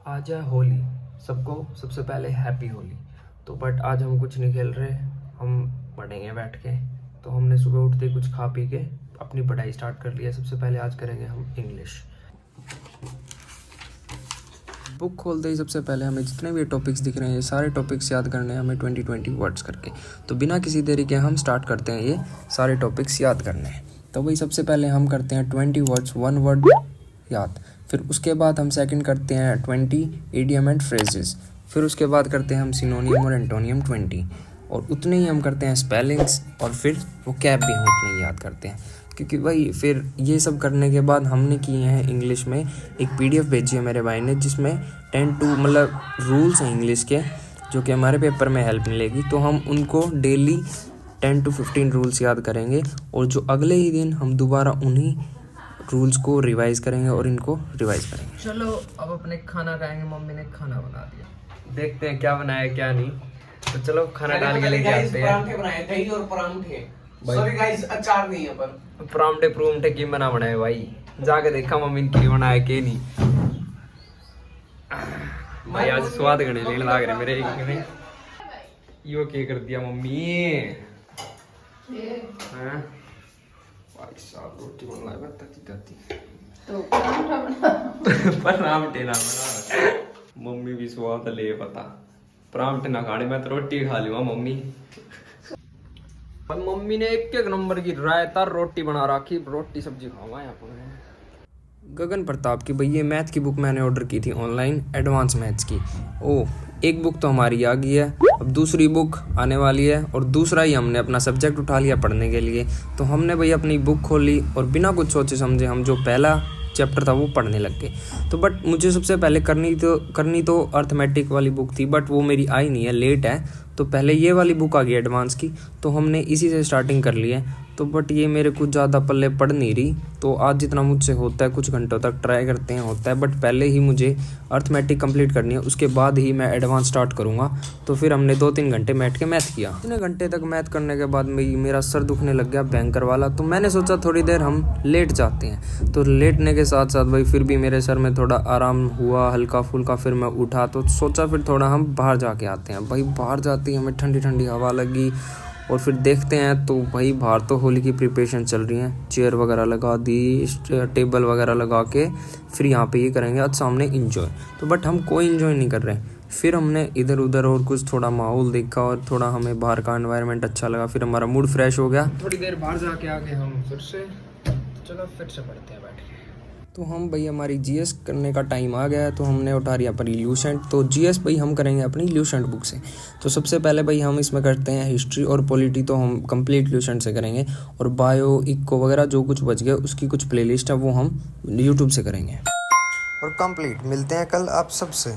आज है होली। सबको सबसे पहले हैप्पी होली। तो बट आज हम कुछ नहीं खेल रहे, हम पढ़ेंगे बैठ के। तो हमने सुबह उठते ही कुछ खा पी के अपनी पढ़ाई स्टार्ट कर लिया। सबसे पहले आज करेंगे हम इंग्लिश। बुक खोलते ही सबसे पहले हमें जितने भी टॉपिक्स दिख रहे हैं ये सारे टॉपिक्स याद करने हैं हमें 20-20 वर्ड्स करके। तो बिना किसी देरी के हम स्टार्ट करते हैं ये सारे टॉपिक्स याद करने हैं। तो भाई सबसे पहले हम करते हैं 20 वर्ड्स 1 वर्ड याद। फिर उसके बाद हम सेकंड करते हैं 20 इडियम एंड फ्रेजेस। फिर उसके बाद करते हैं हम सिनोनियम और एंटोनियम 20, और उतने ही हम करते हैं स्पेलिंग्स, और फिर वो कैप भी हम उतने ही याद करते हैं। क्योंकि भाई फिर ये सब करने के बाद हमने किए हैं इंग्लिश में एक PDF भेजी है मेरे भाई ने, जिसमें 10 to मतलब रूल्स हैं इंग्लिश के, जो कि हमारे पेपर में हेल्प मिलेगी। तो हम उनको डेली 10 to 15 रूल्स याद करेंगे, और जो अगले ही दिन हम दोबारा उन्हीं रूल्स को रिवाइज करेंगे और इनको रिवाइज करेंगे। चलो अब अपने खाना खाएंगे। मम्मी ने खाना बना दिया, देखते हैं क्या बनाया क्या नहीं। तो चलो खाना डाल के लेके आते हैं। परांठे बनाए, दही और परांठे। सॉरी गाइस, अचार नहीं है पर परांठे की बना बनाए भाई। जाके देखा मम्मी ने की बनाया के नहीं। भाई आज स्वाद करने लेने लाग रहे मेरे एक ने। यो के कर दिया मम्मी। हां भाई साहब रोटी बना है बताती जाती तो पराठा बना। परांठे ना बना। मम्मी भी स्वाद ले पता। परांठे ना खाने, मैं तो रोटी खा लूंगा मम्मी। पर मम्मी ने एक नंबर की रायता रोटी बना रखी। रोटी सब्जी खाऊंगा यहाँ पर। गगन प्रताप की भैया मैथ की बुक मैंने ऑर्डर की थी ऑनलाइन, एडवांस मैथ्स की। एक बुक तो हमारी आ गई है, अब दूसरी बुक आने वाली है, और दूसरा ही हमने अपना सब्जेक्ट उठा लिया पढ़ने के लिए। तो हमने भाई अपनी बुक खोली और बिना कुछ सोचे समझे हम जो पहला चैप्टर था वो पढ़ने लग गए। तो बट मुझे सबसे पहले करनी तो अर्थमेटिक वाली बुक थी, बट वो मेरी आई नहीं है, लेट है। तो पहले ये वाली बुक आ गई एडवांस की, तो हमने इसी से स्टार्टिंग कर ली है। तो बट ये मेरे कुछ ज़्यादा पल्ले पढ़ नहीं रही। तो आज जितना मुझसे होता है कुछ घंटों तक ट्राई करते हैं होता है, बट पहले ही मुझे अर्थमेटिक कंप्लीट करनी है, उसके बाद ही मैं एडवांस स्टार्ट करूँगा। तो फिर हमने 2-3 घंटे बैठ के मैथ किया। इतने घंटे तक मैथ करने के बाद मेरा सर दुखने लग गया बैंकर वाला। तो मैंने सोचा थोड़ी देर हम लेट जाते हैं। तो लेटने के साथ साथ भाई फिर भी मेरे सर में थोड़ा आराम हुआ हल्का फुल्का। फिर मैं उठा तो सोचा फिर थोड़ा हम बाहर जाके आते हैं। भाई बाहर जाते ही हमें ठंडी ठंडी हवा लगी, और फिर देखते हैं तो भाई बाहर तो होली की प्रिपरेशन चल रही है। चेयर वगैरह लगा दी, टेबल वगैरह लगा के फिर यहाँ पे ये करेंगे आज सामने इंजॉय। तो बट हम कोई इंजॉय नहीं कर रहे हैं। फिर हमने इधर उधर और कुछ थोड़ा माहौल देखा, और थोड़ा हमें बाहर का एनवायरनमेंट अच्छा लगा। फिर हमारा मूड फ्रेश हो गया। थोड़ी देर बाहर जाके आके हम फिर से चलो फिर से पढ़ते हैं बैठ के। तो हम भाई हमारी GS करने का टाइम आ गया है। तो हमने उठा लिया अपनी ल्यूसेंट। तो GS भाई हम करेंगे अपनी ल्यूसेंट बुक से। तो सबसे पहले भाई हम इसमें करते हैं हिस्ट्री और पॉलिटी, तो हम कंप्लीट ल्यूसेंट से करेंगे। और बायो इको वगैरह जो कुछ बच गया उसकी कुछ प्लेलिस्ट है वो हम यूट्यूब से करेंगे। और कंप्लीट मिलते हैं कल आप सबसे।